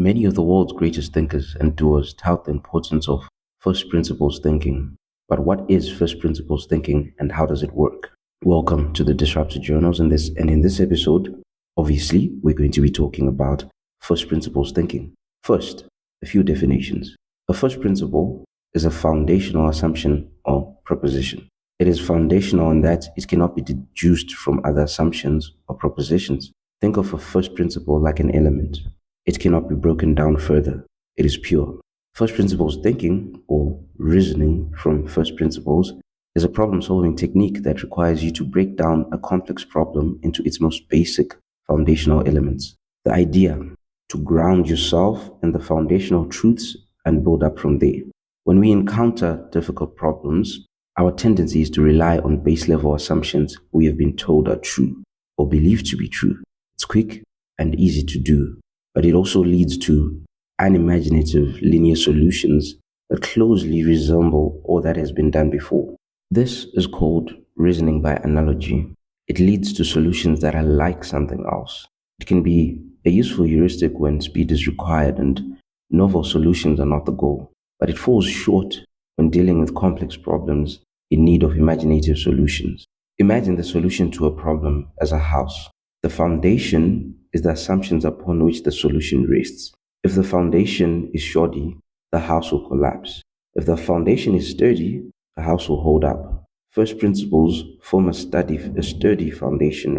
Many of the world's greatest thinkers and doers tout the importance of first principles thinking. But what is first principles thinking and how does it work? Welcome to the Disrupted Journals. In this episode, obviously, we're going to be talking about first principles thinking. First, a few definitions. A first principle is a foundational assumption or proposition. It is foundational in that it cannot be deduced from other assumptions or propositions. Think of a first principle like an element. It cannot be broken down further. It is pure. First principles thinking, or reasoning from first principles, is a problem-solving technique that requires you to break down a complex problem into its most basic foundational elements. The idea to ground yourself in the foundational truths and build up from there. When we encounter difficult problems, our tendency is to rely on base-level assumptions we have been told are true or believed to be true. It's quick and easy to do, but it also leads to unimaginative linear solutions that closely resemble all that has been done before. This is called reasoning by analogy. It leads to solutions that are like something else. It can be a useful heuristic when speed is required and novel solutions are not the goal, but it falls short when dealing with complex problems in need of imaginative solutions. Imagine the solution to a problem as a house. The foundation is the assumptions upon which the solution rests. If the foundation is shoddy, the house will collapse. If the foundation is sturdy, the house will hold up. First principles form a sturdy foundation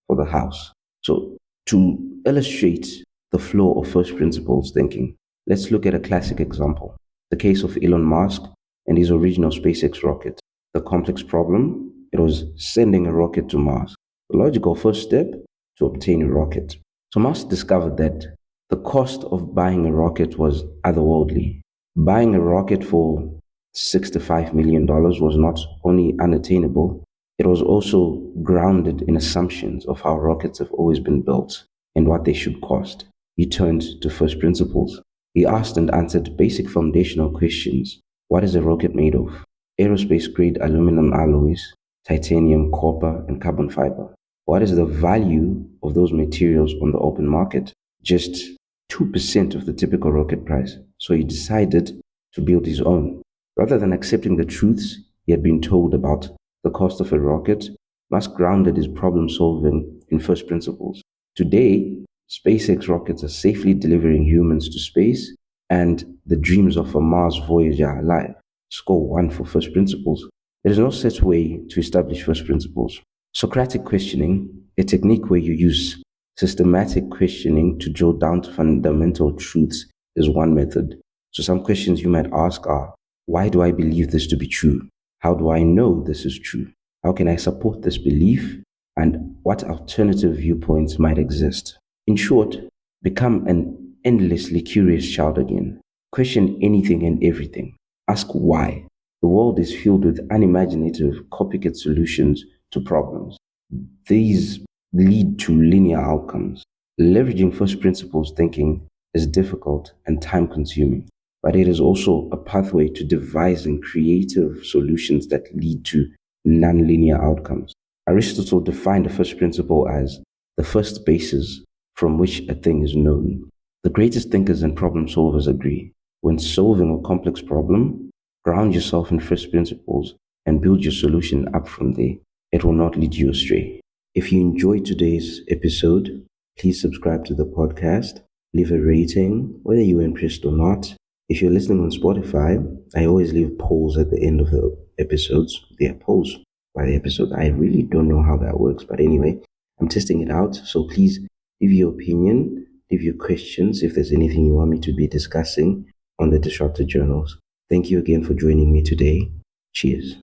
for the house. So to illustrate the flow of first principles thinking, let's look at a classic example. The case of Elon Musk and his original SpaceX rocket. The complex problem, it was sending a rocket to Mars. The logical first step, to obtain a rocket. So Musk discovered that the cost of buying a rocket was otherworldly. Buying a rocket for $65 million was not only unattainable, it was also grounded in assumptions of how rockets have always been built and what they should cost. He turned to first principles. He asked and answered basic foundational questions. What is a rocket made of? Aerospace-grade aluminum alloys, titanium, copper, and carbon fiber. What is the value of those materials on the open market? Just 2% of the typical rocket price. So he decided to build his own. Rather than accepting the truths he had been told about the cost of a rocket, Musk grounded his problem solving in first principles. Today, SpaceX rockets are safely delivering humans to space, and the dreams of a Mars voyage are alive. Score 1 for first principles. There is no set way to establish first principles. Socratic questioning, a technique where you use systematic questioning to drill down to fundamental truths, is one method. So some questions you might ask are, why do I believe this to be true? How do I know this is true? How can I support this belief? And what alternative viewpoints might exist? In short, become an endlessly curious child again. Question anything and everything. Ask why. The world is filled with unimaginative copycat solutions to problems. These lead to linear outcomes. Leveraging first principles thinking is difficult and time-consuming, but it is also a pathway to devising creative solutions that lead to non-linear outcomes. Aristotle defined the first principle as the first basis from which a thing is known. The greatest thinkers and problem solvers agree. When solving a complex problem, ground yourself in first principles and build your solution up from there. It will not lead you astray. If you enjoyed today's episode, please subscribe to the podcast, leave a rating, whether you were impressed or not. If you're listening on Spotify, I always leave polls at the end of the episodes. There are polls by the episode. I really don't know how that works, but anyway, I'm testing it out. So please leave your opinion, leave your questions if there's anything you want me to be discussing on the Disrupted Journals. Thank you again for joining me today. Cheers.